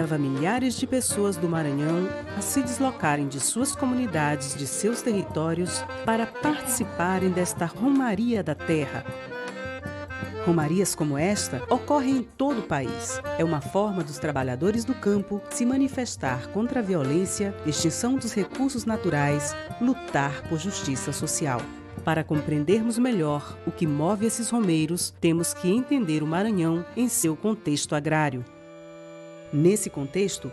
leva milhares de pessoas do Maranhão a se deslocarem de suas comunidades, de seus territórios, para participarem desta Romaria da Terra. Romarias como esta ocorrem em todo o país. É uma forma dos trabalhadores do campo se manifestar contra a violência, extinção dos recursos naturais, lutar por justiça social. Para compreendermos melhor o que move esses romeiros, temos que entender o Maranhão em seu contexto agrário. Nesse contexto,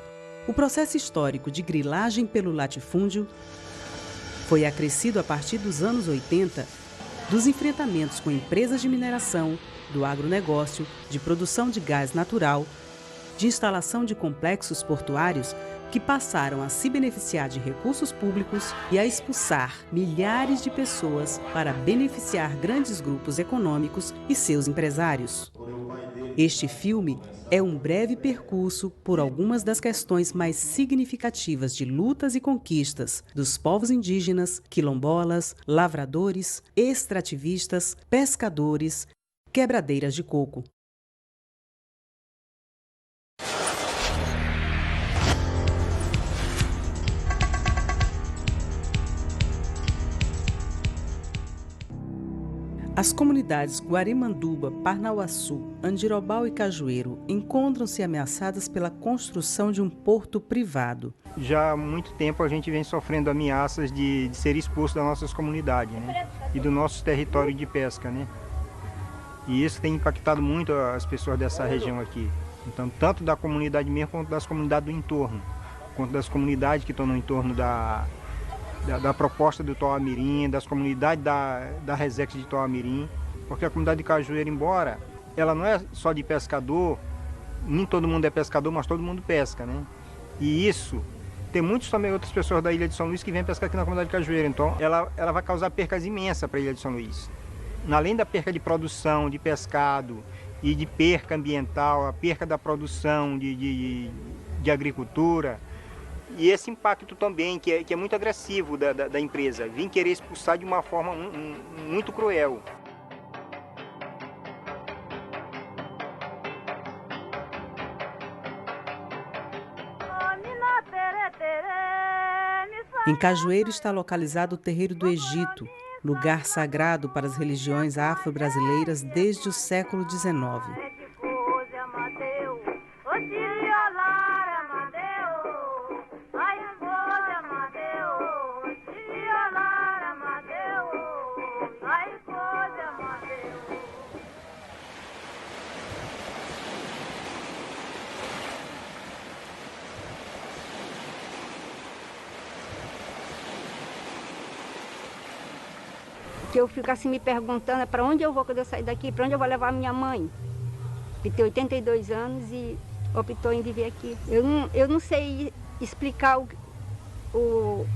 o processo histórico de grilagem pelo latifúndio foi acrescido a partir dos anos 80 dos enfrentamentos com empresas de mineração, do agronegócio, de produção de gás natural, de instalação de complexos portuários que passaram a se beneficiar de recursos públicos e a expulsar milhares de pessoas para beneficiar grandes grupos econômicos e seus empresários. Este filme é um breve percurso por algumas das questões mais significativas de lutas e conquistas dos povos indígenas, quilombolas, lavradores, extrativistas, pescadores, quebradeiras de coco. As comunidades Guarimanduba, Parnauaçu, Andirobal e Cajueiro encontram-se ameaçadas pela construção de um porto privado. Já há muito tempo a gente vem sofrendo ameaças de ser exposto das nossas comunidades, né? E do nosso território de pesca, né? E isso tem impactado muito as pessoas dessa região aqui. Então, tanto da comunidade mesmo, quanto das comunidades do entorno. Quanto das comunidades que estão no entorno da proposta do Toamirim, das comunidades da Resex de Toamirim. Porque a comunidade de Cajueiro, embora ela não é só de pescador, nem todo mundo é pescador, mas todo mundo pesca, né? E isso, tem muitos também outras pessoas da Ilha de São Luís que vêm pescar aqui na comunidade de Cajueiro. Então, ela vai causar percas imensas para a Ilha de São Luís. Além da perca de produção, de pescado e de perca ambiental, a perca da produção de agricultura, e esse impacto também, que é muito agressivo da empresa, vir querer expulsar de uma forma muito cruel. Em Cajueiro está localizado o Terreiro do Egito, lugar sagrado para as religiões afro-brasileiras desde o século XIX. Que eu fico assim me perguntando para onde eu vou quando eu sair daqui, para onde eu vou levar a minha mãe, que tem 82 anos e optou em viver aqui. Eu não sei explicar o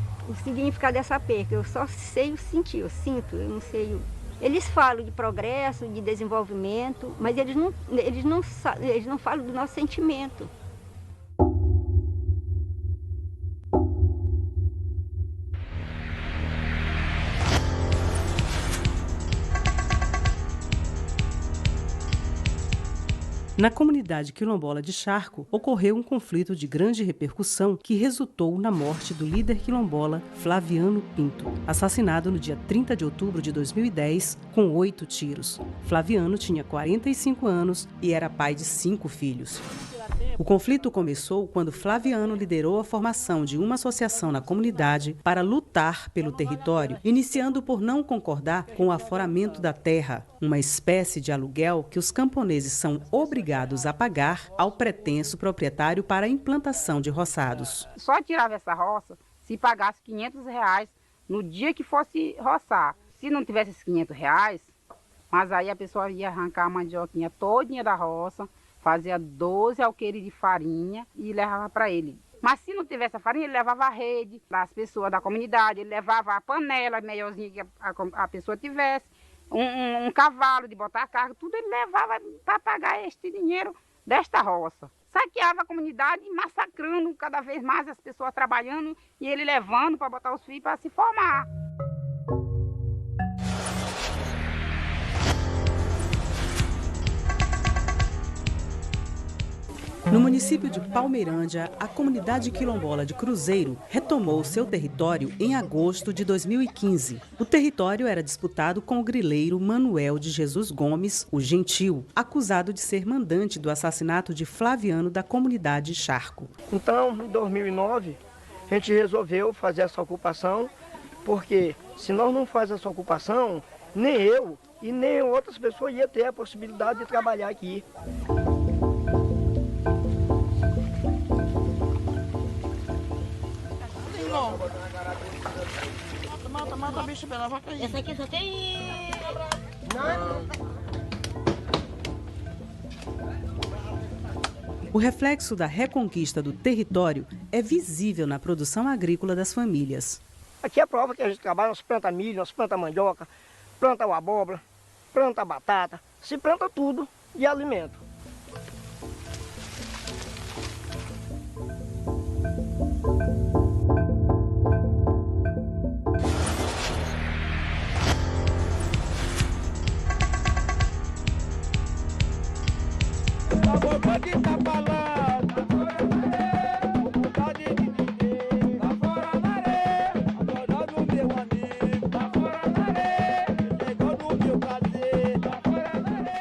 significado dessa perca, eu só sei o sentir, eu sinto, eu não sei. Eles falam de progresso, de desenvolvimento, mas eles não falam do nosso sentimento. Na comunidade quilombola de Charco, ocorreu um conflito de grande repercussão que resultou na morte do líder quilombola Flaviano Pinto, assassinado no dia 30 de outubro de 2010 com 8 tiros. Flaviano tinha 45 anos e era pai de 5 filhos. O conflito começou quando Flaviano liderou a formação de uma associação na comunidade para lutar pelo território, iniciando por não concordar com o aforamento da terra, uma espécie de aluguel que os camponeses são obrigados a pagar ao pretenso proprietário para a implantação de roçados. Só tirava essa roça se pagasse R$500 no dia que fosse roçar. Se não tivesse esses R$500, mas aí a pessoa ia arrancar a mandioquinha todinha da roça, fazia 12 alqueires de farinha e levava para ele. Mas se não tivesse a farinha, ele levava a rede das pessoas da comunidade, ele levava a panela melhorzinha que a pessoa tivesse, um cavalo de botar carga, tudo ele levava para pagar este dinheiro desta roça. Saqueava a comunidade, massacrando cada vez mais as pessoas trabalhando e ele levando para botar os filhos para se formar. No município de Palmeirândia, a comunidade quilombola de Cruzeiro retomou seu território em agosto de 2015. O território era disputado com o grileiro Manuel de Jesus Gomes, o Gentil, acusado de ser mandante do assassinato de Flaviano da comunidade Charco. Então, em 2009, a gente resolveu fazer essa ocupação, porque se nós não fazemos essa ocupação, nem eu e nem outras pessoas iam ter a possibilidade de trabalhar aqui. Mata, bicho, pela vaca aí. Essa aqui só tem... O reflexo da reconquista do território é visível na produção agrícola das famílias. Aqui é a prova que a gente trabalha, nós planta milho, nós planta mandioca, planta abóbora, planta batata, se planta tudo de alimento.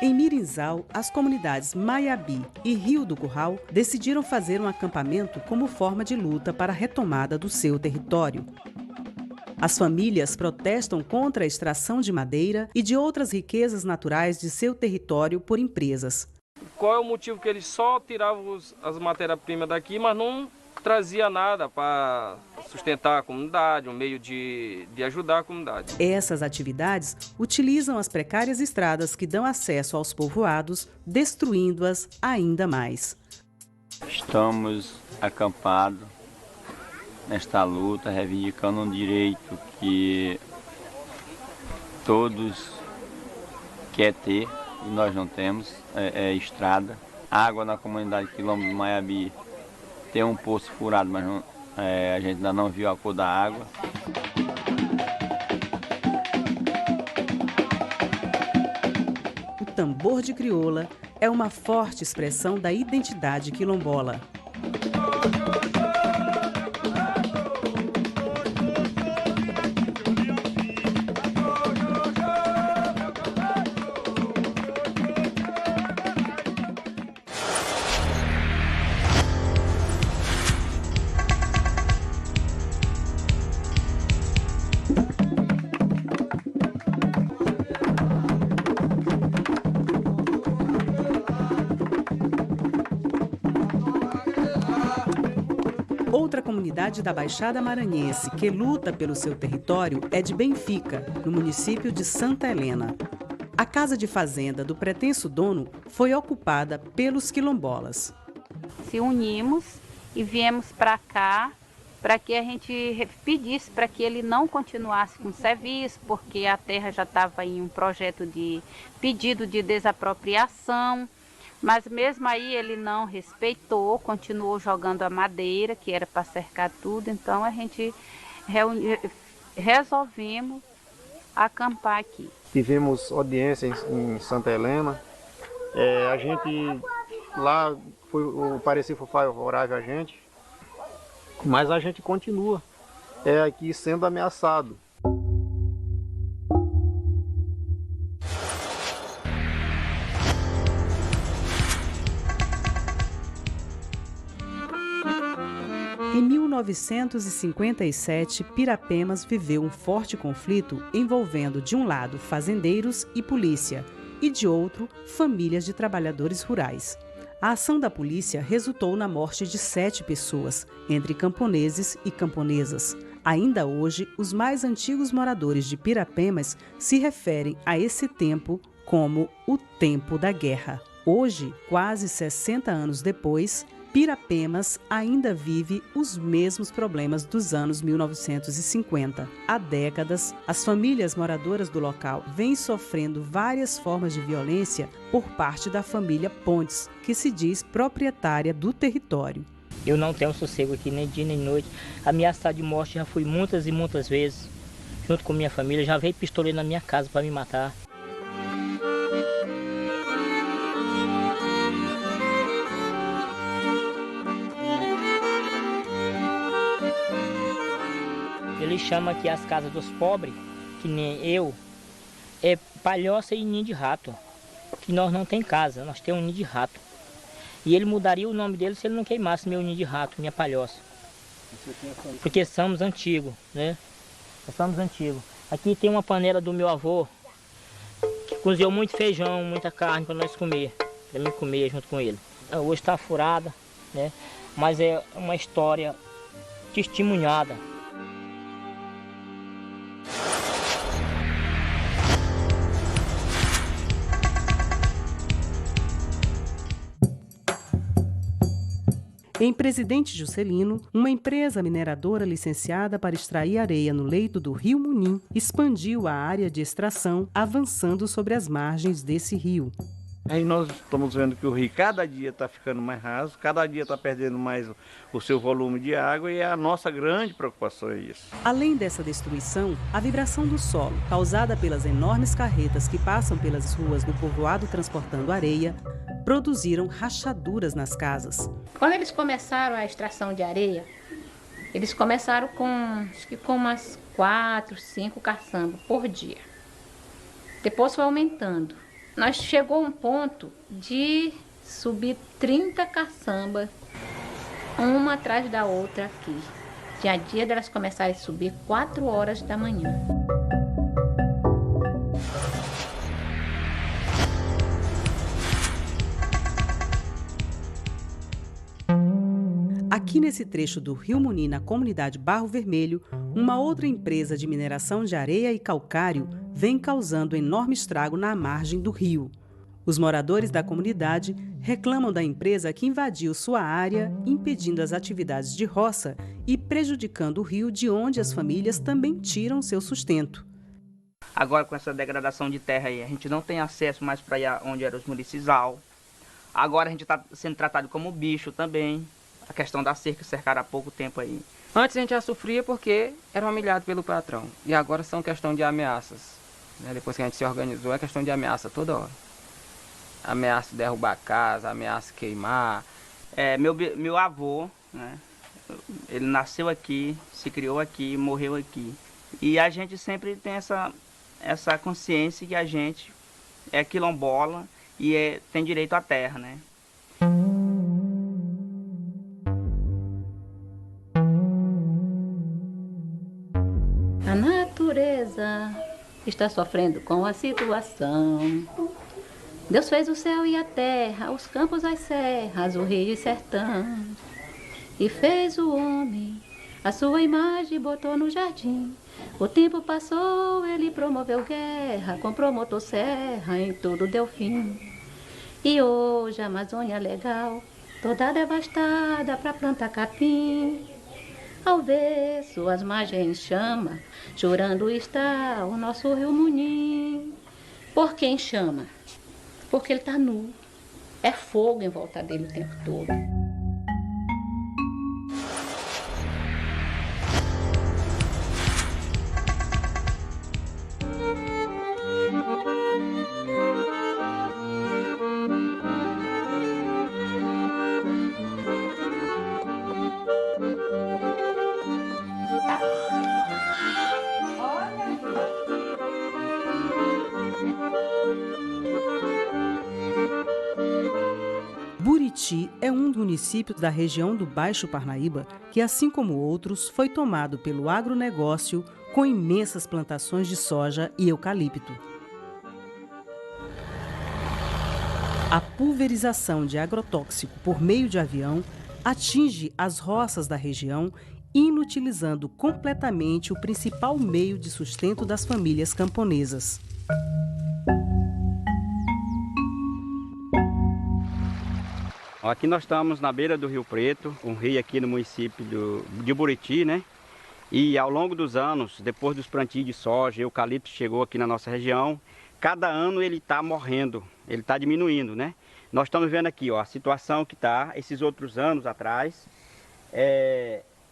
Em Mirinzal, as comunidades Maiabi e Rio do Curral decidiram fazer um acampamento como forma de luta para a retomada do seu território. As famílias protestam contra a extração de madeira e de outras riquezas naturais de seu território por empresas. Qual é o motivo que eles só tiravam as matérias-primas daqui, mas não trazia nada para sustentar a comunidade, um meio de ajudar a comunidade. Essas atividades utilizam as precárias estradas que dão acesso aos povoados, destruindo-as ainda mais. Estamos acampados nesta luta, reivindicando um direito que todos querem ter e nós não temos, é estrada. Água na comunidade Quilombo do Maiabi tem um poço furado, mas não, a gente ainda não viu a cor da água. O tambor de crioula é uma forte expressão da identidade quilombola. Outra comunidade da Baixada Maranhense que luta pelo seu território é de Benfica, no município de Santa Helena. A casa de fazenda do pretenso dono foi ocupada pelos quilombolas. Se unimos e viemos para cá para que a gente pedisse para que ele não continuasse com o serviço, porque a terra já estava em um projeto de pedido de desapropriação. Mas mesmo aí ele não respeitou, continuou jogando a madeira, que era para cercar tudo. Então a gente resolvemos acampar aqui. Tivemos audiência em Santa Helena. A gente lá, o parecer foi favorável a gente, mas a gente continua aqui sendo ameaçado. Em 1957, Pirapemas viveu um forte conflito envolvendo, de um lado, fazendeiros e polícia, e de outro, famílias de trabalhadores rurais. A ação da polícia resultou na morte de 7 pessoas, entre camponeses e camponesas. Ainda hoje, os mais antigos moradores de Pirapemas se referem a esse tempo como o tempo da guerra. Hoje, quase 60 anos depois, Pirapemas ainda vive os mesmos problemas dos anos 1950. Há décadas, as famílias moradoras do local vêm sofrendo várias formas de violência por parte da família Pontes, que se diz proprietária do território. Eu não tenho sossego aqui nem dia nem noite. Ameaçado de morte já fui muitas e muitas vezes. Junto com minha família, já veio pistoleiro na minha casa para me matar. Eles chamam aqui as casas dos pobres, que nem eu, é palhoça e ninho de rato. Que nós não tem casa, nós temos um ninho de rato. E ele mudaria o nome dele se ele não queimasse meu ninho de rato, minha palhoça. Porque somos antigos, né? Nós somos antigos. Aqui tem uma panela do meu avô, que cozinhou muito feijão, muita carne para nós comer. Para mim comer junto com ele. Hoje está furada, né? Mas é uma história testemunhada. Em Presidente Juscelino, uma empresa mineradora licenciada para extrair areia no leito do rio Munim expandiu a área de extração, avançando sobre as margens desse rio. Aí nós estamos vendo que o rio cada dia está ficando mais raso, cada dia está perdendo mais o seu volume de água e a nossa grande preocupação é isso. Além dessa destruição, a vibração do solo, causada pelas enormes carretas que passam pelas ruas do povoado transportando areia, produziram rachaduras nas casas. Quando eles começaram a extração de areia, eles começaram com umas 4, 5 caçambas por dia. Depois foi aumentando. Nós chegou um ponto de subir 30 caçambas, uma atrás da outra aqui. Tinha dia delas começarem a subir 4 horas da manhã. Aqui nesse trecho do Rio Munim, na comunidade Barro Vermelho, uma outra empresa de mineração de areia e calcário vem causando enorme estrago na margem do rio. Os moradores da comunidade reclamam da empresa que invadiu sua área, impedindo as atividades de roça e prejudicando o rio de onde as famílias também tiram seu sustento. Agora, com essa degradação de terra aí, a gente não tem acesso mais para onde era os municipal. Agora a gente está sendo tratado como bicho também. A questão da cerca, cercaram há pouco tempo aí. Antes a gente já sofria porque era humilhado pelo patrão. E agora são questão de ameaças. Depois que a gente se organizou, é questão de ameaça toda hora. Ameaça de derrubar a casa, ameaça de queimar. Meu avô, né, ele nasceu aqui, se criou aqui, morreu aqui. E a gente sempre tem essa consciência que a gente é quilombola e tem direito à terra, né? A natureza está sofrendo com a situação. Deus fez o céu e a terra, os campos, as serras, o rio e sertão. E fez o homem, a sua imagem botou no jardim. O tempo passou, ele promoveu guerra, comprou motosserra, em tudo deu fim. E hoje a Amazônia legal, toda devastada pra plantar capim. Ao ver suas margens em chama, chorando está o nosso rio Munim. Por que em chama? Porque ele está nu. É fogo em volta dele o tempo todo. Buriti é um dos municípios da região do Baixo Parnaíba que, assim como outros, foi tomado pelo agronegócio com imensas plantações de soja e eucalipto. A pulverização de agrotóxico por meio de avião atinge as roças da região, inutilizando completamente o principal meio de sustento das famílias camponesas. Aqui nós estamos na beira do Rio Preto, um rio aqui no município de Buriti, né? E ao longo dos anos, depois dos plantios de soja, eucalipto chegou aqui na nossa região, cada ano ele está morrendo, ele está diminuindo, né? Nós estamos vendo aqui, ó, a situação que está, esses outros anos atrás,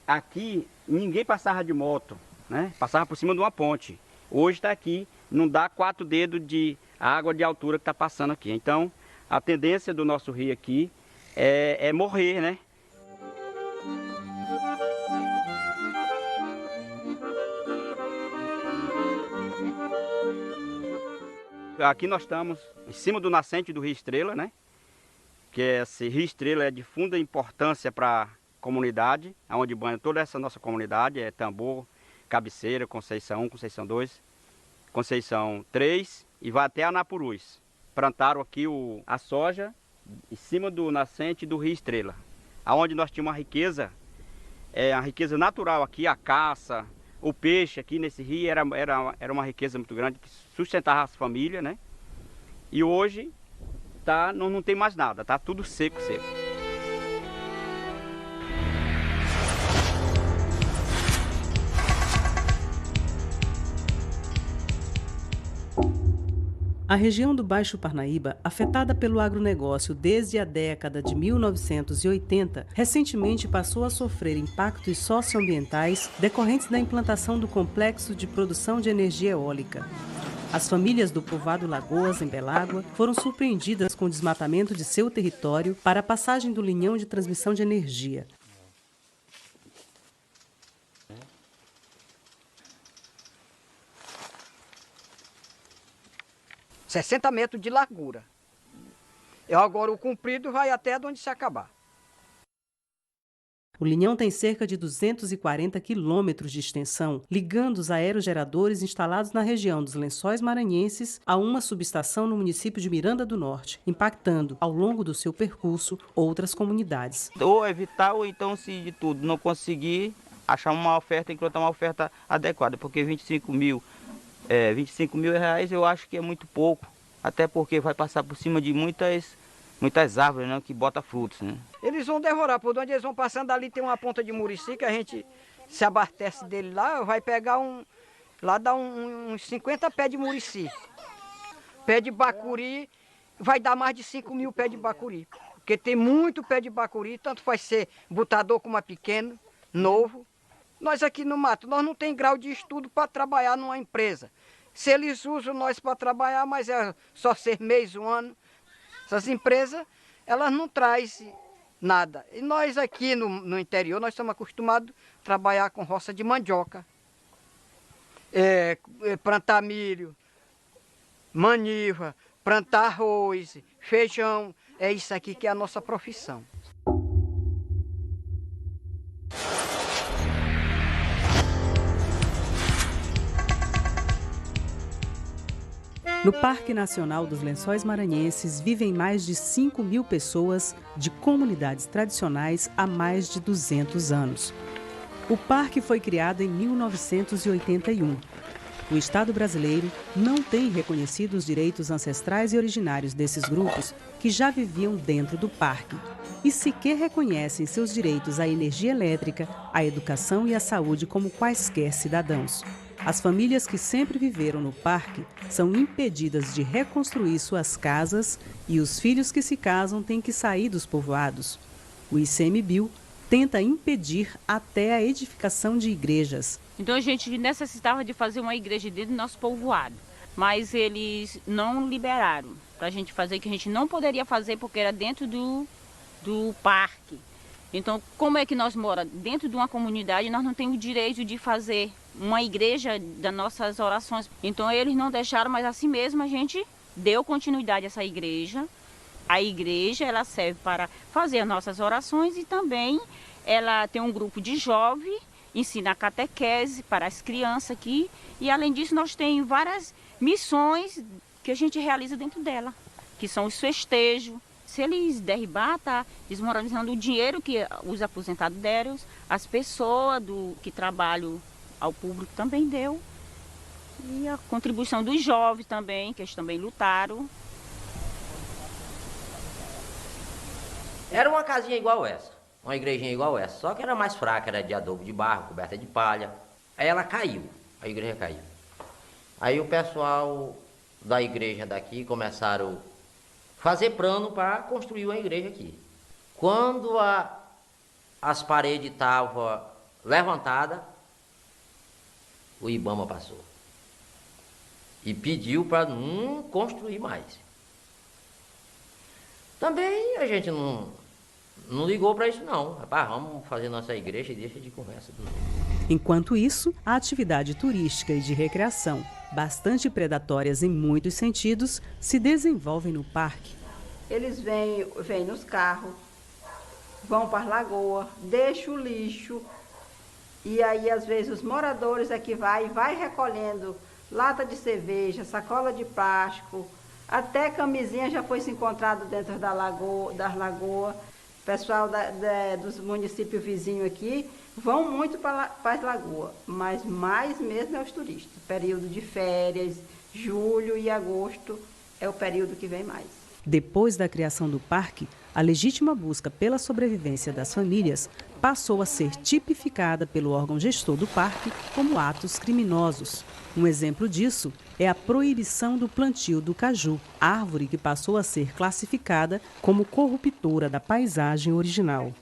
aqui ninguém passava de moto, né? Passava por cima de uma ponte. Hoje está aqui, não dá 4 dedos de água de altura que está passando aqui. Então, a tendência do nosso rio aqui é morrer, né? aqui nós estamos em cima do nascente do Rio Estrela, né? Que esse Rio Estrela é de funda importância para a comunidade, onde banha toda essa nossa comunidade, é Tambor, Cabeceira, Conceição 1, Conceição 2, Conceição 3 e vai até Anapurus. Plantaram aqui a soja em cima do nascente do Rio Estrela, aonde nós tínhamos uma riqueza, a riqueza natural aqui, a caça, o peixe aqui nesse rio era uma riqueza muito grande que sustentava as famílias, né? E hoje não tem mais nada, tá tudo seco. A região do Baixo Parnaíba, afetada pelo agronegócio desde a década de 1980, recentemente passou a sofrer impactos socioambientais decorrentes da implantação do complexo de produção de energia eólica. As famílias do povoado Lagoas, em Belágua, foram surpreendidas com o desmatamento de seu território para a passagem do linhão de transmissão de energia. É 60 metros de largura. Agora o comprido vai até onde se acabar. O linhão tem cerca de 240 quilômetros de extensão, ligando os aerogeradores instalados na região dos Lençóis Maranhenses a uma subestação no município de Miranda do Norte, impactando, ao longo do seu percurso, outras comunidades. Ou evitar, ou então, se de tudo não conseguir, achar uma oferta, encontrar uma oferta adequada, porque 25 mil reais eu acho que é muito pouco, até porque vai passar por cima de muitas árvores, né, que botam frutos, né? Eles vão devorar, por onde eles vão passando ali tem uma ponta de murici que a gente se abastece dele lá, vai pegar lá dá uns 50 pés de murici. Pé de bacuri vai dar mais de 5 mil pés de bacuri, porque tem muito pé de bacuri, tanto faz ser botador como é pequeno, novo. Nós aqui no mato, nós não tem grau de estudo para trabalhar numa empresa. Se eles usam nós para trabalhar, mas é só 6 meses, 1 ano. Essas empresas, elas não trazem nada. E nós aqui no interior, nós estamos acostumados a trabalhar com roça de mandioca. Plantar milho, maniva, plantar arroz, feijão. É isso aqui que é a nossa profissão. No Parque Nacional dos Lençóis Maranhenses vivem mais de 5 mil pessoas de comunidades tradicionais há mais de 200 anos. O parque foi criado em 1981. O Estado brasileiro não tem reconhecido os direitos ancestrais e originários desses grupos que já viviam dentro do parque e sequer reconhecem seus direitos à energia elétrica, à educação e à saúde como quaisquer cidadãos. As famílias que sempre viveram no parque são impedidas de reconstruir suas casas e os filhos que se casam têm que sair dos povoados. O ICMBio tenta impedir até a edificação de igrejas. Então a gente necessitava de fazer uma igreja dentro do nosso povoado, mas eles não liberaram para a gente fazer, que a gente não poderia fazer porque era dentro do parque. Então, como é que nós moramos dentro de uma comunidade, nós não temos o direito de fazer uma igreja das nossas orações. Então, eles não deixaram, mas assim mesmo a gente deu continuidade a essa igreja. A igreja, ela serve para fazer as nossas orações e também ela tem um grupo de jovens, ensina a catequese para as crianças aqui. E, além disso, nós temos várias missões que a gente realiza dentro dela, que são os festejos. Se eles derribar, tá desmoralizando o dinheiro que os aposentados deram, as pessoas que trabalham ao público também deu. E a contribuição dos jovens também, que eles também lutaram. Era uma casinha igual essa, uma igrejinha igual essa, só que era mais fraca, era de adobe de barro, coberta de palha. Aí ela caiu, a igreja caiu. Aí o pessoal da igreja daqui começaram fazer plano para construir uma igreja aqui. Quando as paredes estavam levantadas, o Ibama passou e pediu para não construir mais. Também a gente não ligou para isso não. Rapaz, vamos fazer nossa igreja e deixa de conversa. Enquanto isso, a atividade turística e de recreação, bastante predatórias em muitos sentidos, se desenvolvem no parque. Eles vêm nos carros, vão para as lagoas, deixam o lixo, e aí às vezes os moradores é que vai recolhendo lata de cerveja, sacola de plástico, até camisinha já foi se encontrado dentro das lagoas. O pessoal dos municípios vizinhos aqui vão muito para as lagoas, mas mais mesmo é os turistas. Período de férias, julho e agosto é o período que vem mais. Depois da criação do parque, a legítima busca pela sobrevivência das famílias passou a ser tipificada pelo órgão gestor do parque como atos criminosos. Um exemplo disso é a proibição do plantio do caju, árvore que passou a ser classificada como corruptora da paisagem original.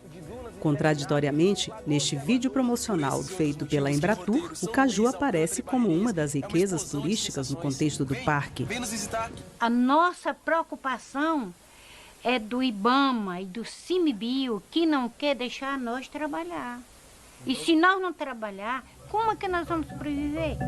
Contraditoriamente, neste vídeo promocional feito pela Embratur, o caju aparece como uma das riquezas turísticas no contexto do parque. A nossa preocupação é do IBAMA e do CIMBio, que não quer deixar nós trabalhar. E se nós não trabalhar, como é que nós vamos sobreviver?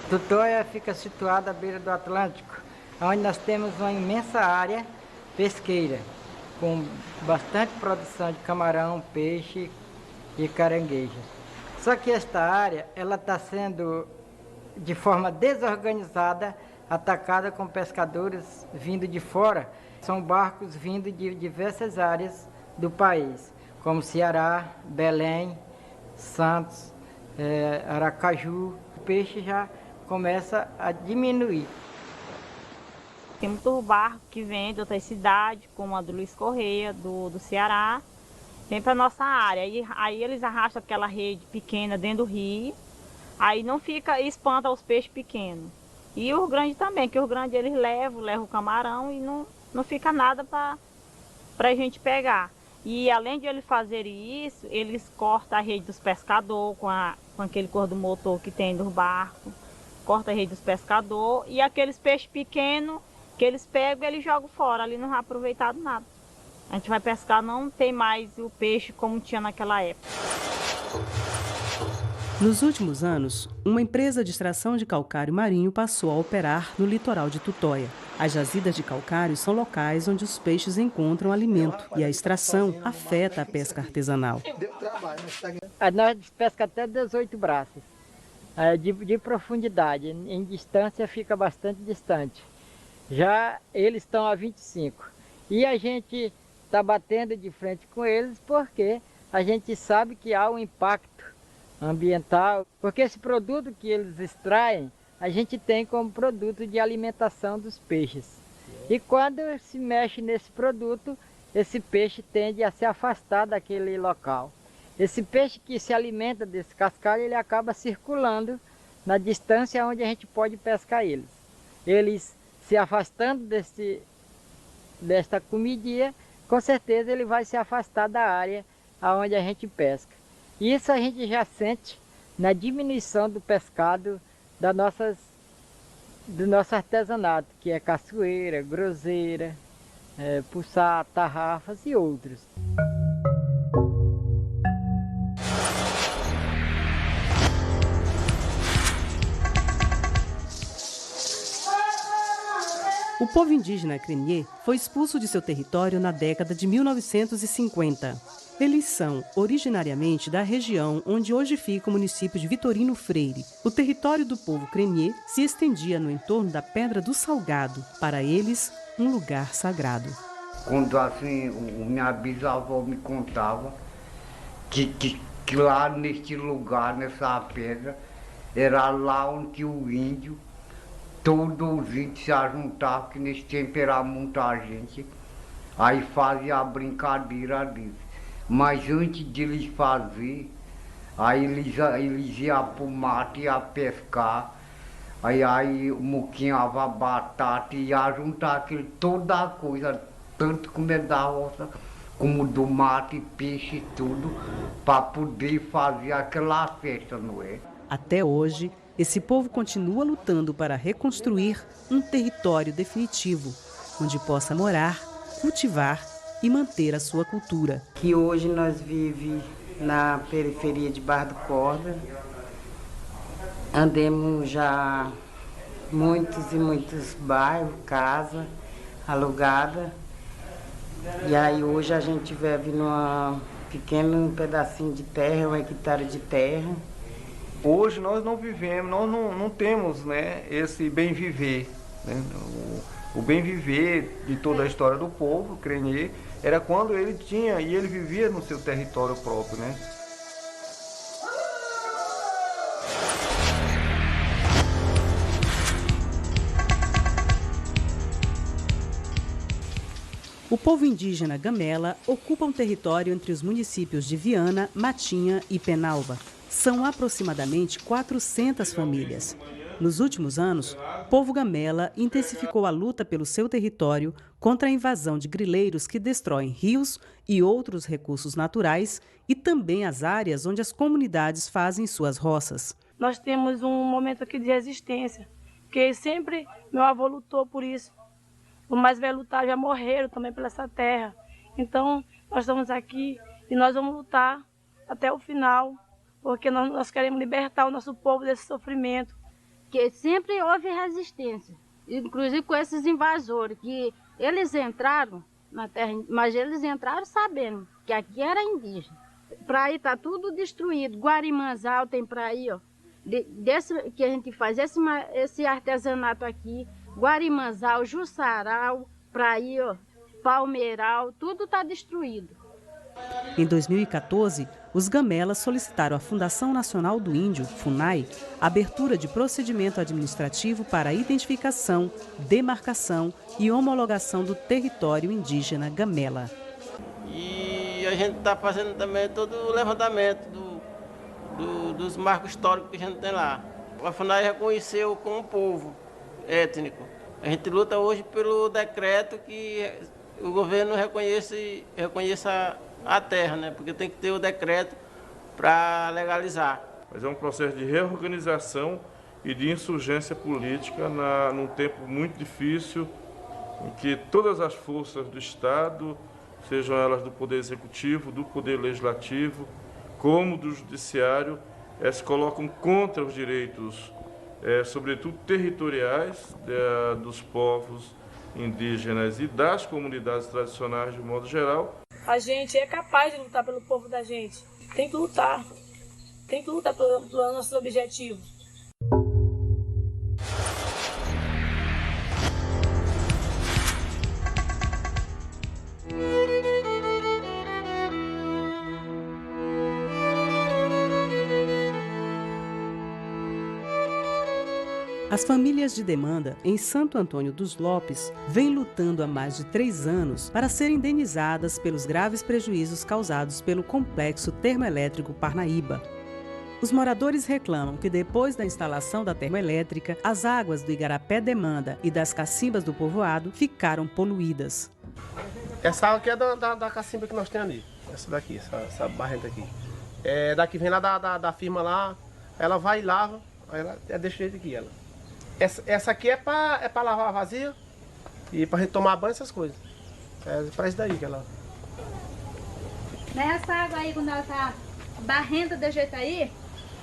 Tutóia fica situada à beira do Atlântico, onde nós temos uma imensa área pesqueira, com bastante produção de camarão, peixe e caranguejo. Só que esta área ela está sendo, de forma desorganizada, atacada com pescadores vindo de fora. São barcos vindo de diversas áreas do país, como Ceará, Belém, Santos, Aracaju. O peixe já começa a diminuir. Tem muito barco que vem de outras cidades, como a do Luiz Correia, do Ceará, vem para nossa área. Aí eles arrastam aquela rede pequena dentro do rio, aí não fica, espanta os peixes pequenos. E os grandes também, que os grandes eles levam o camarão e não fica nada para a gente pegar. E além de eles fazerem isso, eles cortam a rede dos pescadores com aquele cor do motor que tem dos barcos. Corta a rede dos pescadores e aqueles peixes pequenos que eles pegam, eles jogam fora, ali não é aproveitado nada. A gente vai pescar, não tem mais o peixe como tinha naquela época. Nos últimos anos, uma empresa de extração de calcário marinho passou a operar no litoral de Tutóia. As jazidas de calcário são locais onde os peixes encontram alimento e a extração afeta a pesca artesanal. Nós pescamos até 18 braços. De profundidade, em distância fica bastante distante. Já eles estão a 25. E a gente está batendo de frente com eles porque a gente sabe que há um impacto ambiental. Porque esse produto que eles extraem, a gente tem como produto de alimentação dos peixes. E quando se mexe nesse produto, esse peixe tende a se afastar daquele local. Esse peixe que se alimenta desse cascalho, ele acaba circulando na distância onde a gente pode pescar eles. Eles se afastando desta comidinha, com certeza ele vai se afastar da área onde a gente pesca. E isso a gente já sente na diminuição do pescado do nosso artesanato, que é caçoeira, groseira, puçá, tarrafas e outros. O povo indígena Crenier foi expulso de seu território na década de 1950. Eles são originariamente da região onde hoje fica o município de Vitorino Freire. O território do povo Crenier se estendia no entorno da Pedra do Salgado, para eles, um lugar sagrado. Quando assim, minha bisavó me contava que lá neste lugar, nessa pedra, era lá onde o índio, todos os índios se juntavam, que nesse tempo era muita gente, aí fazia a brincadeira deles. Mas antes de eles fazer, aí eles iam para o mato, iam pescar, aí moquinhava batata, ia juntar toda a coisa, tanto comer da roça, como do mato e peixe e tudo, para poder fazer aquela festa, não é? Até hoje, esse povo continua lutando para reconstruir um território definitivo, onde possa morar, cultivar e manter a sua cultura. Que hoje nós vivemos na periferia de Barra do Corda. Andemos já muitos e muitos bairros, casa alugada. E aí hoje a gente vive num pequeno pedacinho de terra, 1 hectare de terra. Hoje nós não vivemos, nós não temos, né, esse bem viver. Né? O bem viver de toda a história do povo, Crenê, era quando ele tinha e ele vivia no seu território próprio, né? O povo indígena Gamela ocupa um território entre os municípios de Viana, Matinha e Penalva. São aproximadamente 400 famílias. Nos últimos anos, o povo Gamela intensificou a luta pelo seu território contra a invasão de grileiros que destroem rios e outros recursos naturais e também as áreas onde as comunidades fazem suas roças. Nós temos um momento aqui de resistência, porque sempre meu avô lutou por isso. O mais velho lutar já morreram também por essa terra. Então, nós estamos aqui e nós vamos lutar até o final, porque nós queremos libertar o nosso povo desse sofrimento. Que sempre houve resistência, inclusive com esses invasores, que eles entraram na terra, mas eles entraram sabendo que aqui era indígena. Para aí está tudo destruído, Guarimanzal tem para aí, ó, desse que a gente faz, esse artesanato aqui, Guarimanzal, Jussaral, para aí, ó, Palmeiral, tudo está destruído. Em 2014, os Gamelas solicitaram à Fundação Nacional do Índio, FUNAI, a abertura de procedimento administrativo para a identificação, demarcação e homologação do território indígena Gamela. E a gente está fazendo também todo o levantamento dos marcos históricos que a gente tem lá. A FUNAI reconheceu como povo étnico. A gente luta hoje pelo decreto que o governo reconheça a terra, né? Porque tem que ter o decreto para legalizar. Mas é um processo de reorganização e de insurgência política num tempo muito difícil, em que todas as forças do Estado, sejam elas do Poder Executivo, do Poder Legislativo, como do Judiciário, se colocam contra os direitos, sobretudo territoriais, dos povos indígenas e das comunidades tradicionais de modo geral. A gente é capaz de lutar pelo povo da gente. Tem que lutar pelos nossos objetivos. As famílias de demanda em Santo Antônio dos Lopes vêm lutando há mais de 3 anos para serem indenizadas pelos graves prejuízos causados pelo complexo termoelétrico Parnaíba. Os moradores reclamam que depois da instalação da termoelétrica, as águas do Igarapé Demanda e das cacimbas do povoado ficaram poluídas. Essa água aqui é da cacimba que nós temos ali, essa daqui, essa barrenta aqui. Daqui vem lá da firma lá, ela vai e lava, aí ela é desse jeito aqui, ela. Essa aqui é pra lavar vazia e pra gente tomar banho, essas coisas. É pra isso daí que ela... Nessa água aí, quando ela tá barrenta desse jeito aí,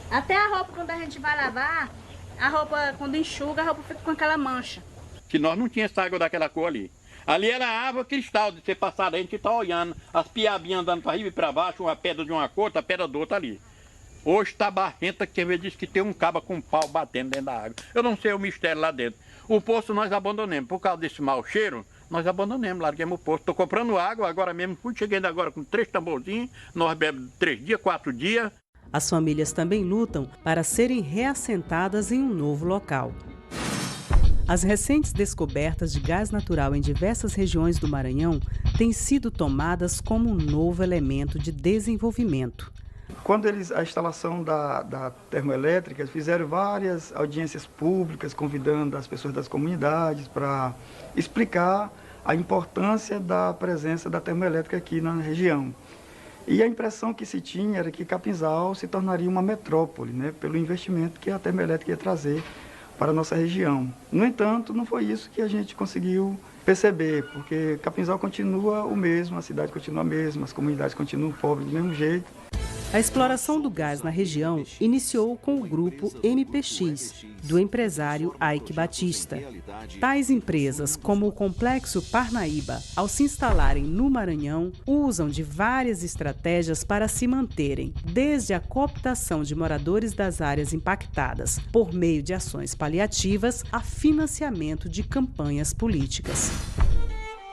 até a roupa quando a gente vai lavar, a roupa quando enxuga, a roupa fica com aquela mancha. Que nós não tínhamos essa água daquela cor ali. Ali era água cristal, de ser passada, a gente tá olhando, as piabinhas andando para riba e para baixo, uma pedra de uma cor, outra pedra do outra ali. Hoje está barrenta, que ele disse que tem um cabo com um pau batendo dentro da água. Eu não sei o mistério lá dentro. O poço nós abandonamos. Por causa desse mau cheiro, nós abandonamos, larguemos o poço. Estou comprando água agora mesmo. Cheguei agora com 3 tamborzinhos. Nós bebemos 3 dias, 4 dias. As famílias também lutam para serem reassentadas em um novo local. As recentes descobertas de gás natural em diversas regiões do Maranhão têm sido tomadas como um novo elemento de desenvolvimento. Quando a instalação da termoelétrica, eles fizeram várias audiências públicas, convidando as pessoas das comunidades para explicar a importância da presença da termoelétrica aqui na região. E a impressão que se tinha era que Capinzal se tornaria uma metrópole, né, pelo investimento que a termoelétrica ia trazer para a nossa região. No entanto, não foi isso que a gente conseguiu perceber, porque Capinzal continua o mesmo, a cidade continua a mesma, as comunidades continuam pobres do mesmo jeito. A exploração do gás na região iniciou com o grupo MPX, do empresário Ike Batista. Tais empresas, como o Complexo Parnaíba, ao se instalarem no Maranhão, usam de várias estratégias para se manterem, desde a cooptação de moradores das áreas impactadas, por meio de ações paliativas, a financiamento de campanhas políticas.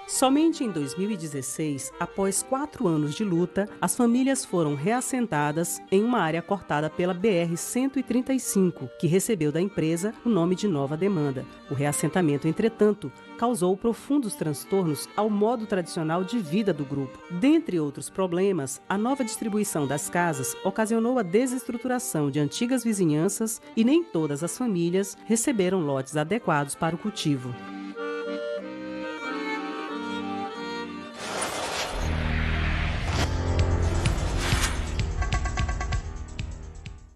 Somente em 2016, após 4 anos de luta, as famílias foram reassentadas em uma área cortada pela BR-135, que recebeu da empresa o nome de Nova Demanda. O reassentamento, entretanto, causou profundos transtornos ao modo tradicional de vida do grupo. Dentre outros problemas, a nova distribuição das casas ocasionou a desestruturação de antigas vizinhanças e nem todas as famílias receberam lotes adequados para o cultivo.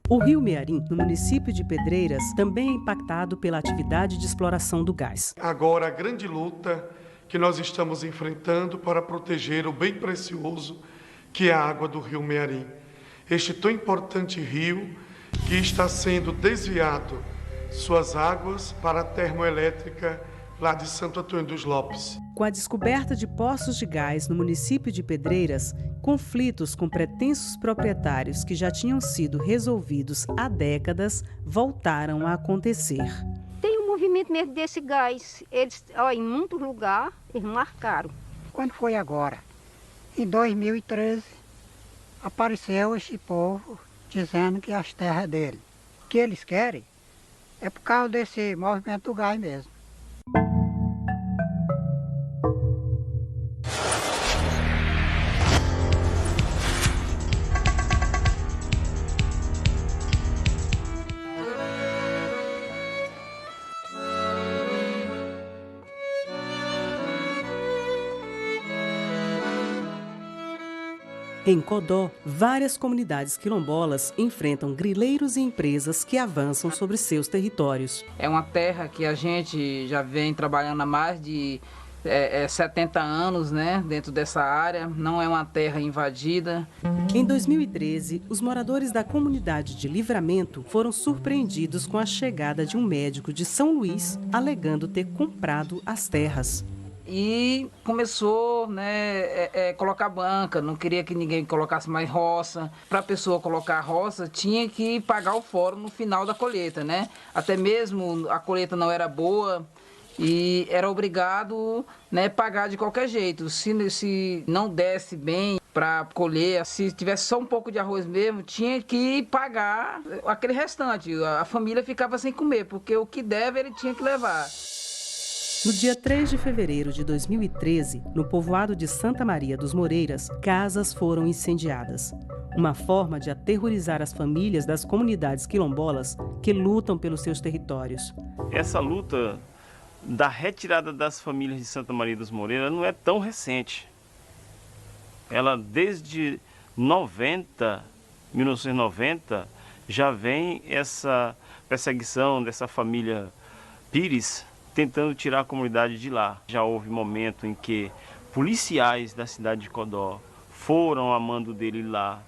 O rio Mearim, no município de Pedreiras, também é impactado pela atividade de exploração do gás. Agora, a grande luta que nós estamos enfrentando para proteger o bem precioso que é a água do rio Mearim. Este tão importante rio que está sendo desviado suas águas para a termoelétrica lá de Santo Antônio dos Lopes. Com a descoberta de poços de gás no município de Pedreiras, conflitos com pretensos proprietários que já tinham sido resolvidos há décadas voltaram a acontecer. Tem um movimento mesmo desse gás. Eles, em muitos lugares, eles marcaram. Quando foi agora? Em 2013, apareceu esse povo dizendo que as terras é dele. O que eles querem é por causa desse movimento do gás mesmo. Em Codó, várias comunidades quilombolas enfrentam grileiros e empresas que avançam sobre seus territórios. É uma terra que a gente já vem trabalhando há mais de 70 anos, né, dentro dessa área. Não é uma terra invadida. Em 2013, os moradores da comunidade de Livramento foram surpreendidos com a chegada de um médico de São Luís, alegando ter comprado as terras. E começou, né, colocar banca, não queria que ninguém colocasse mais roça. Para a pessoa colocar a roça, tinha que pagar o fórum no final da colheita, né? Até mesmo a colheita não era boa e era obrigado, né, pagar de qualquer jeito. Se não desse bem para colher, se tivesse só um pouco de arroz mesmo, tinha que pagar aquele restante. A família ficava sem comer, porque o que deve ele tinha que levar. No dia 3 de fevereiro de 2013, no povoado de Santa Maria dos Moreiras, casas foram incendiadas. Uma forma de aterrorizar as famílias das comunidades quilombolas que lutam pelos seus territórios. Essa luta da retirada das famílias de Santa Maria dos Moreiras não é tão recente. Ela, desde 1990, já vem essa perseguição dessa família Pires, tentando tirar a comunidade de lá. Já houve momento em que policiais da cidade de Codó foram a mando dele lá,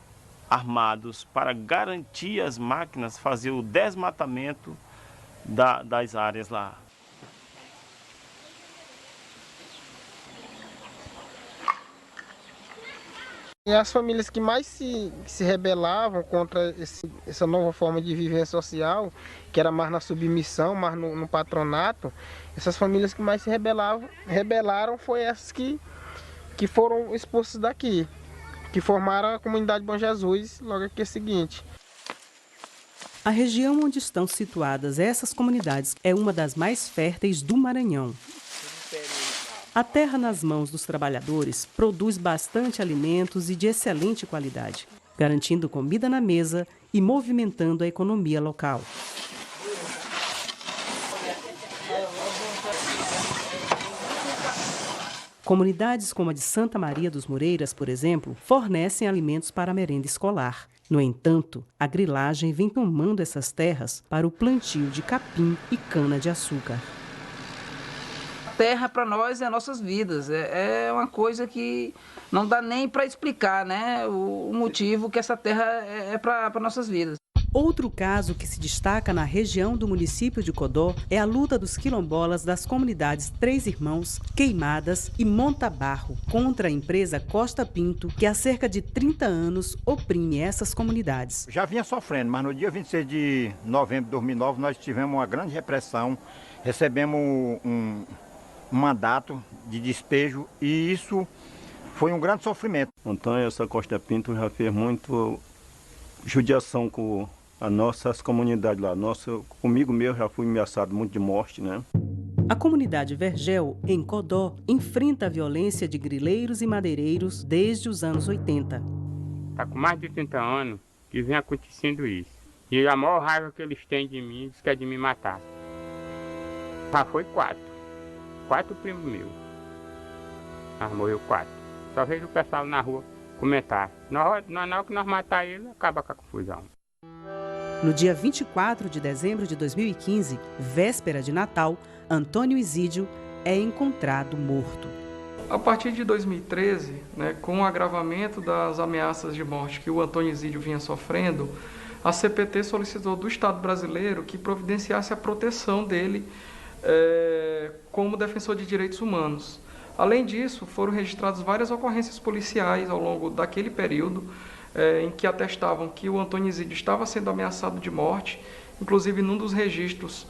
armados, para garantir as máquinas, fazer o desmatamento das áreas lá. E as famílias que mais se rebelavam contra essa nova forma de viver social, que era mais na submissão, mais no patronato, essas famílias que mais se rebelaram foi essas que foram expulsas daqui, que formaram a comunidade Bom Jesus logo aqui seguinte. A região onde estão situadas essas comunidades é uma das mais férteis do Maranhão. A terra nas mãos dos trabalhadores produz bastante alimentos e de excelente qualidade, garantindo comida na mesa e movimentando a economia local. Comunidades como a de Santa Maria dos Moreiras, por exemplo, fornecem alimentos para a merenda escolar. No entanto, a grilagem vem tomando essas terras para o plantio de capim e cana-de-açúcar. A terra para nós é nossas vidas, é uma coisa que não dá nem para explicar, né, o motivo que essa terra é para nossas vidas. Outro caso que se destaca na região do município de Codó é a luta dos quilombolas das comunidades Três Irmãos, Queimadas e Montabarro contra a empresa Costa Pinto, que há cerca de 30 anos oprime essas comunidades. Já vinha sofrendo, mas no dia 26 de novembro de 2009 nós tivemos uma grande repressão, recebemos um mandato de despejo e isso foi um grande sofrimento. Então essa Costa Pinto já fez muito judiação com as nossas comunidades lá. Comigo mesmo já fui ameaçado muito de morte, né? A comunidade Vergel, em Codó, enfrenta a violência de grileiros e madeireiros desde os anos 80. Está com mais de 30 anos que vem acontecendo isso. E a maior raiva que eles têm de mim, diz que é de me matar. Já foi 4 primos meus. Mas morreu 4. Só vejo o pessoal na rua comentar. Na hora que nós matar ele, acaba com a confusão. No dia 24 de dezembro de 2015, véspera de Natal, Antônio Isídio é encontrado morto. A partir de 2013, com o agravamento das ameaças de morte que o Antônio Isídio vinha sofrendo, a CPT solicitou do Estado brasileiro que providenciasse a proteção dele como defensor de direitos humanos. Além disso, foram registradas várias ocorrências policiais ao longo daquele período, em que atestavam que o Antônio Isídio estava sendo ameaçado de morte. Inclusive, num dos registros,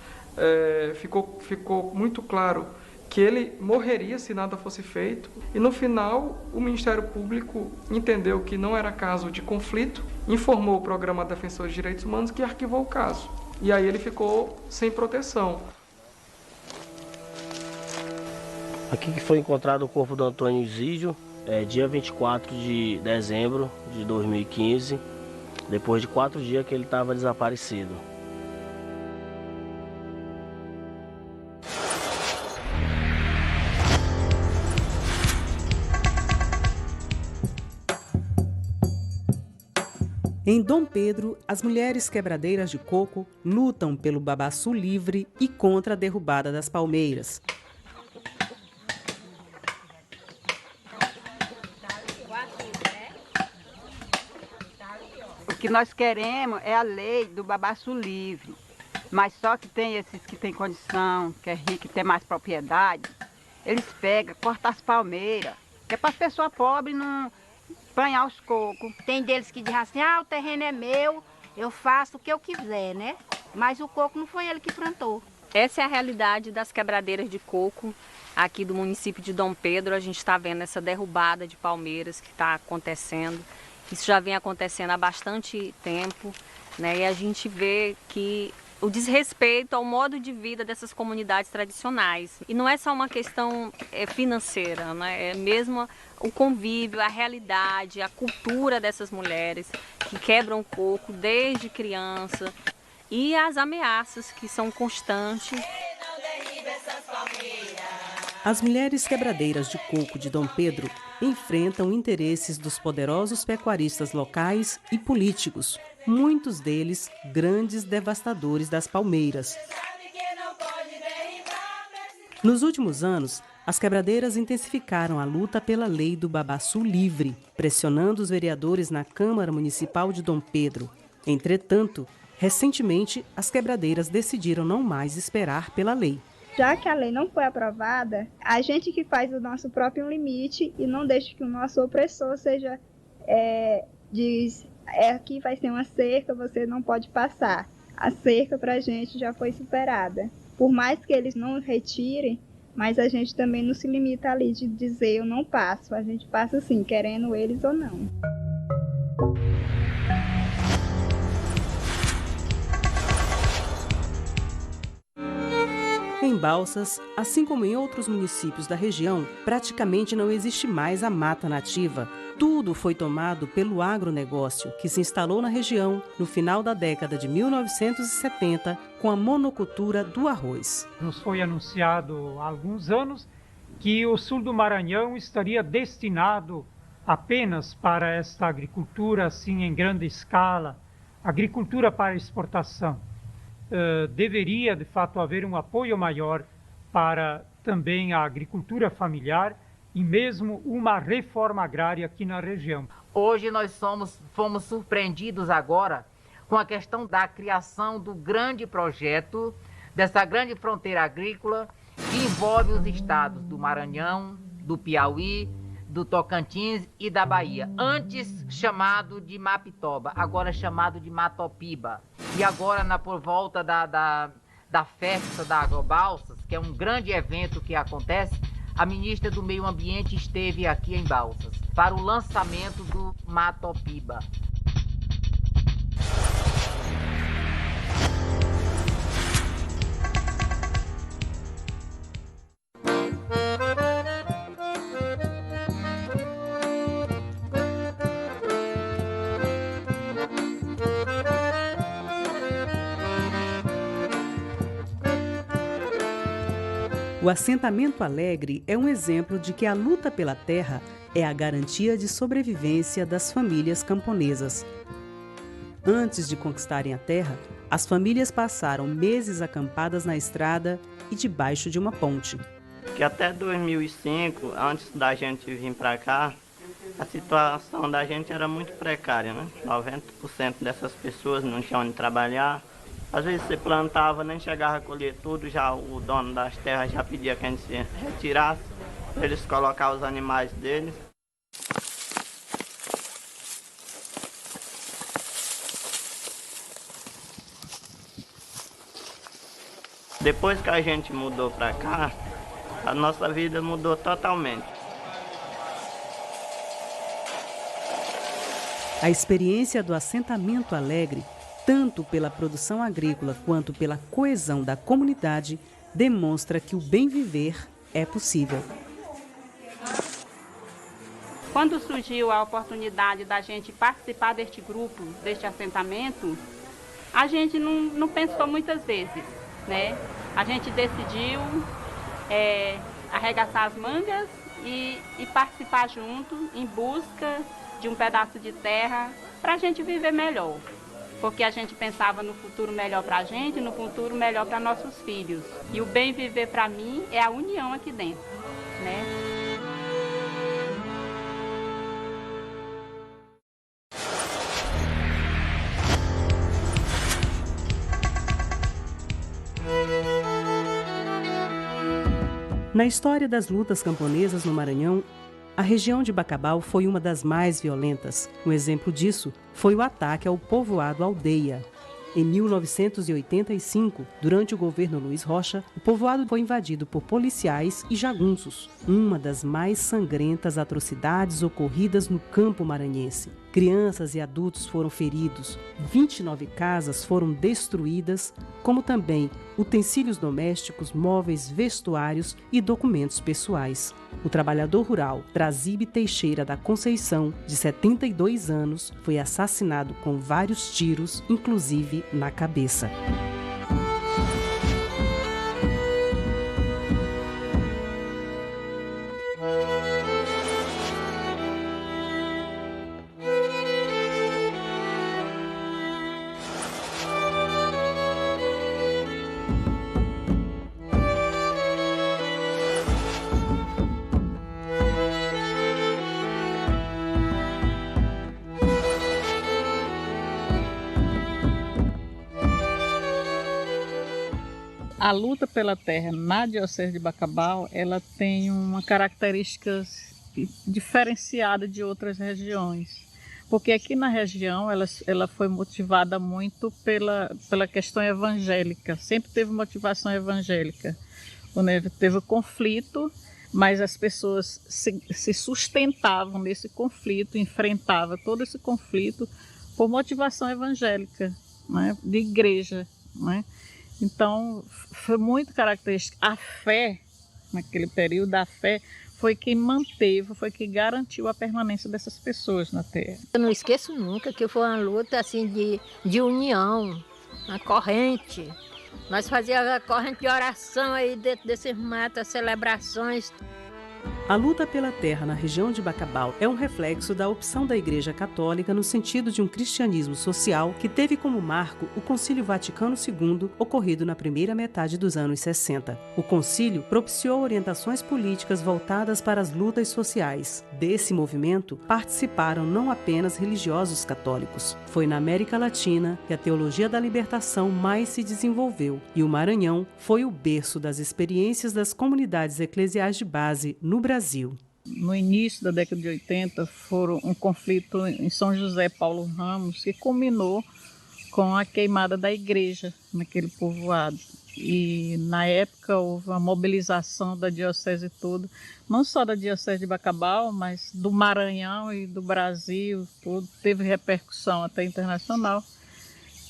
ficou muito claro que ele morreria se nada fosse feito. E, no final, o Ministério Público entendeu que não era caso de conflito, informou o Programa Defensor de Direitos Humanos que arquivou o caso. E aí ele ficou sem proteção. Aqui que foi encontrado o corpo do Antônio Isídio, dia 24 de dezembro de 2015, depois de 4 dias que ele estava desaparecido. Em Dom Pedro, as mulheres quebradeiras de coco lutam pelo babaçu livre e contra a derrubada das palmeiras. O que nós queremos é a lei do babaçu livre, mas só que tem esses que têm condição, que é rico, que tem mais propriedade, eles pegam, cortam as palmeiras, que é para as pessoas pobres não apanhar os cocos. Tem deles que dizem assim, o terreno é meu, eu faço o que eu quiser, né? Mas o coco não foi ele que plantou. Essa é a realidade das quebradeiras de coco aqui do município de Dom Pedro. A gente está vendo essa derrubada de palmeiras que está acontecendo. Isso já vem acontecendo há bastante tempo, né? E a gente vê que o desrespeito ao modo de vida dessas comunidades tradicionais. E não é só uma questão financeira, né? É mesmo o convívio, a realidade, a cultura dessas mulheres que quebram coco desde criança e as ameaças que são constantes. As mulheres quebradeiras de coco de Dom Pedro enfrentam interesses dos poderosos pecuaristas locais e políticos, muitos deles grandes devastadores das palmeiras. Nos últimos anos, as quebradeiras intensificaram a luta pela lei do babaçu livre, pressionando os vereadores na Câmara Municipal de Dom Pedro. Entretanto, recentemente, as quebradeiras decidiram não mais esperar pela lei. Já que a lei não foi aprovada, a gente que faz o nosso próprio limite e não deixa que o nosso opressor seja, diz, aqui vai ser uma cerca, você não pode passar. A cerca para a gente já foi superada. Por mais que eles não retirem, mas a gente também não se limita ali de dizer eu não passo. A gente passa sim, querendo eles ou não. Em Balsas, assim como em outros municípios da região, praticamente não existe mais a mata nativa. Tudo foi tomado pelo agronegócio, que se instalou na região no final da década de 1970 com a monocultura do arroz. Nos foi anunciado há alguns anos que o sul do Maranhão estaria destinado apenas para esta agricultura, assim, em grande escala, agricultura para exportação. Deveria, de fato, haver um apoio maior para também a agricultura familiar e mesmo uma reforma agrária aqui na região. Hoje nós fomos surpreendidos agora com a questão da criação do grande projeto, dessa grande fronteira agrícola que envolve os estados do Maranhão, do Piauí, do Tocantins e da Bahia. Antes chamado de Mapitoba, agora chamado de Matopiba. E agora, por volta da festa da Agrobalsas, que é um grande evento que acontece, a ministra do Meio Ambiente esteve aqui em Balsas para o lançamento do Matopiba. O assentamento alegre é um exemplo de que a luta pela terra é a garantia de sobrevivência das famílias camponesas. Antes de conquistarem a terra, as famílias passaram meses acampadas na estrada e debaixo de uma ponte. Que até 2005, antes da gente vir para cá, a situação da gente era muito precária, né? 90% dessas pessoas não tinham onde trabalhar. Às vezes você plantava, nem chegava a colher tudo, já o dono das terras já pedia que a gente se retirasse, para eles colocar os animais deles. Depois que a gente mudou para cá, a nossa vida mudou totalmente. A experiência do assentamento alegre, tanto pela produção agrícola quanto pela coesão da comunidade, demonstra que o bem viver é possível. Quando surgiu a oportunidade da gente participar deste grupo, deste assentamento, a gente não pensou muitas vezes, né? A gente decidiu arregaçar as mangas e participar junto em busca de um pedaço de terra para a gente viver melhor. Porque a gente pensava no futuro melhor para a gente, no futuro melhor para nossos filhos. E o bem viver para mim é a união aqui dentro, né? Na história das lutas camponesas no Maranhão, a região de Bacabal foi uma das mais violentas. Um exemplo disso foi o ataque ao povoado Aldeia. Em 1985, durante o governo Luiz Rocha, o povoado foi invadido por policiais e jagunços, uma das mais sangrentas atrocidades ocorridas no campo maranhense. Crianças e adultos foram feridos, 29 casas foram destruídas, como também utensílios domésticos, móveis, vestuários e documentos pessoais. O trabalhador rural Trazibe Teixeira da Conceição, de 72 anos, foi assassinado com vários tiros, inclusive na cabeça. A luta pela terra na Diocese de Bacabal, ela tem uma característica diferenciada de outras regiões. Porque aqui na região ela foi motivada muito pela questão evangélica, sempre teve motivação evangélica. Teve conflito, mas as pessoas se sustentavam nesse conflito, enfrentavam todo esse conflito por motivação evangélica, né, de igreja, né? Então, foi muito característico. A fé, naquele período, a fé foi quem manteve, foi quem garantiu a permanência dessas pessoas na terra. Eu não esqueço nunca que foi uma luta assim, de união, uma corrente. Nós fazíamos a corrente de oração aí dentro desses matos, as celebrações. A luta pela terra na região de Bacabal é um reflexo da opção da Igreja Católica no sentido de um cristianismo social que teve como marco o Concílio Vaticano II, ocorrido na primeira metade dos anos 60. O concílio propiciou orientações políticas voltadas para as lutas sociais. Desse movimento participaram não apenas religiosos católicos. Foi na América Latina que a teologia da libertação mais se desenvolveu, e o Maranhão foi o berço das experiências das comunidades eclesiais de base no Brasil. No início da década de 80, foram um conflito em São José Paulo Ramos, que culminou com a queimada da igreja naquele povoado. E na época houve uma mobilização da diocese toda, não só da diocese de Bacabal, mas do Maranhão e do Brasil, tudo. Teve repercussão até internacional.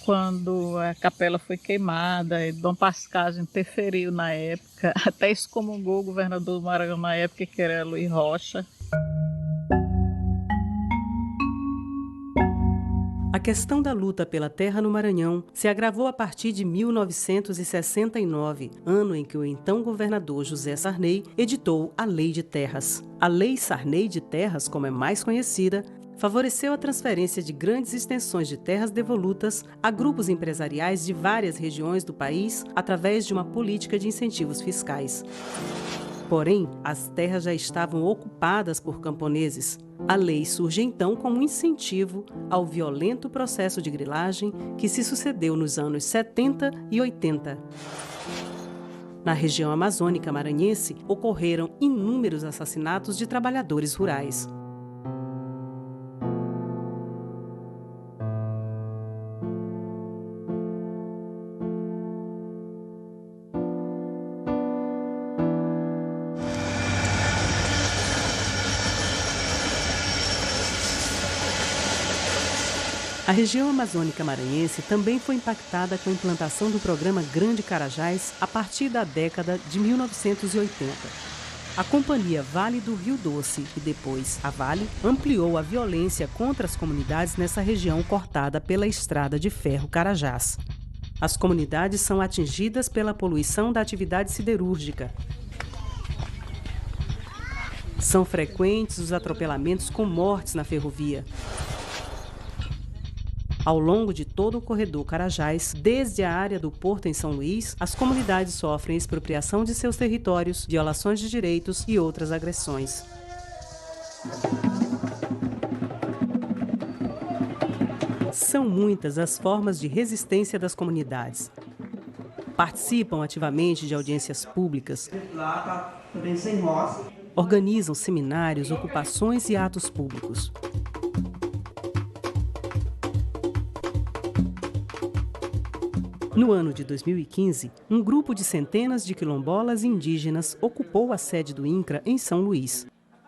Quando a capela foi queimada, Dom Pascásio interferiu na época, até excomungou o governador do Maranhão na época, que era Luiz Rocha. A questão da luta pela terra no Maranhão se agravou a partir de 1969, ano em que o então governador José Sarney editou a Lei de Terras. A Lei Sarney de Terras, como é mais conhecida, favoreceu a transferência de grandes extensões de terras devolutas a grupos empresariais de várias regiões do país através de uma política de incentivos fiscais. Porém, as terras já estavam ocupadas por camponeses. A lei surge então como um incentivo ao violento processo de grilagem que se sucedeu nos anos 70 e 80. Na região amazônica maranhense, ocorreram inúmeros assassinatos de trabalhadores rurais. A região amazônica maranhense também foi impactada com a implantação do programa Grande Carajás a partir da década de 1980. A Companhia Vale do Rio Doce e depois a Vale ampliou a violência contra as comunidades nessa região cortada pela estrada de ferro Carajás. As comunidades são atingidas pela poluição da atividade siderúrgica. São frequentes os atropelamentos com mortes na ferrovia. Ao longo de todo o corredor Carajás, desde a área do Porto em São Luís, as comunidades sofrem expropriação de seus territórios, violações de direitos e outras agressões. São muitas as formas de resistência das comunidades. Participam ativamente de audiências públicas, organizam seminários, ocupações e atos públicos. No ano de 2015, um grupo de centenas de quilombolas e indígenas ocupou a sede do INCRA em São Luís.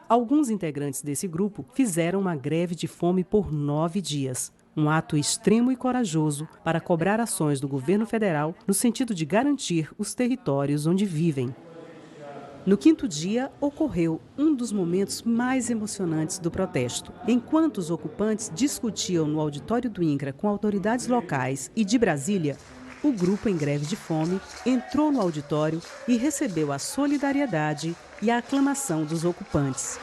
Alguns integrantes desse grupo fizeram uma greve de fome por 9 dias, um ato extremo e corajoso para cobrar ações do governo federal no sentido de garantir os territórios onde vivem. No 5º dia, ocorreu um dos momentos mais emocionantes do protesto. Enquanto os ocupantes discutiam no auditório do INCRA com autoridades locais e de Brasília, o grupo em greve de fome entrou no auditório e recebeu a solidariedade e a aclamação dos ocupantes.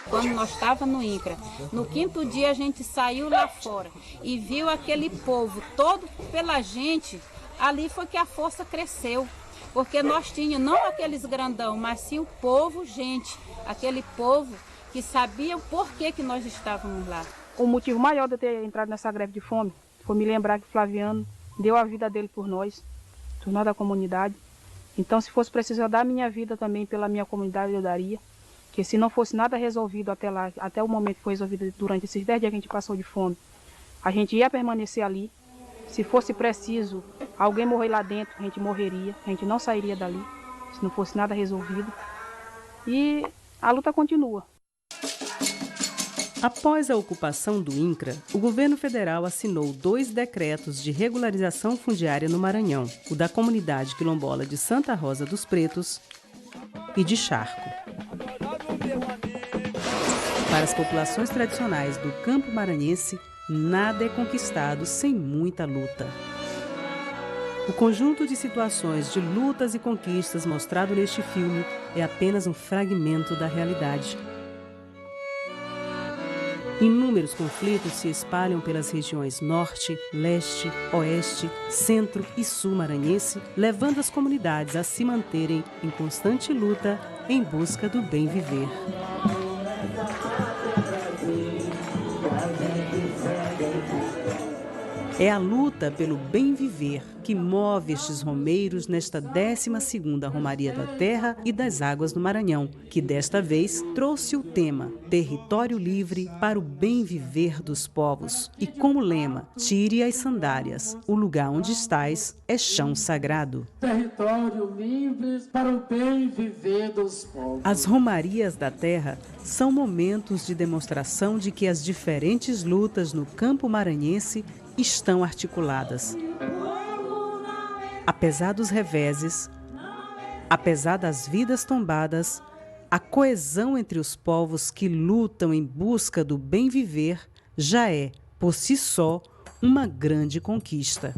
Quando nós estávamos no INCRA, no 5º dia a gente saiu lá fora e viu aquele povo todo pela gente, ali foi que a força cresceu. Porque nós tínhamos não aqueles grandão, mas sim o povo, gente, aquele povo que sabia o porquê que nós estávamos lá. O motivo maior de eu ter entrado nessa greve de fome foi me lembrar que Flaviano deu a vida dele por nós da comunidade. Então, se fosse preciso eu dar a minha vida também pela minha comunidade, eu daria. Que se não fosse nada resolvido até lá, até o momento que foi resolvido durante esses 10 dias que a gente passou de fome, a gente ia permanecer ali. Se fosse preciso alguém morrer lá dentro, a gente morreria, a gente não sairia dali, se não fosse nada resolvido. E a luta continua. Após a ocupação do INCRA, o governo federal assinou 2 decretos de regularização fundiária no Maranhão, o da comunidade quilombola de Santa Rosa dos Pretos e de Charco. Para as populações tradicionais do campo maranhense, nada é conquistado sem muita luta. O conjunto de situações de lutas e conquistas mostrado neste filme é apenas um fragmento da realidade. Inúmeros conflitos se espalham pelas regiões norte, leste, oeste, centro e sul maranhense, levando as comunidades a se manterem em constante luta em busca do bem viver. É a luta pelo bem viver que move estes romeiros nesta 12ª Romaria da Terra e das Águas do Maranhão, que desta vez trouxe o tema Território Livre para o Bem Viver dos Povos. E como lema, tire as sandálias, o lugar onde estás é chão sagrado. Território livre para o bem viver dos povos. As Romarias da Terra são momentos de demonstração de que as diferentes lutas no campo maranhense estão articuladas. Apesar dos reveses, apesar das vidas tombadas, a coesão entre os povos que lutam em busca do bem viver já é, por si só, uma grande conquista.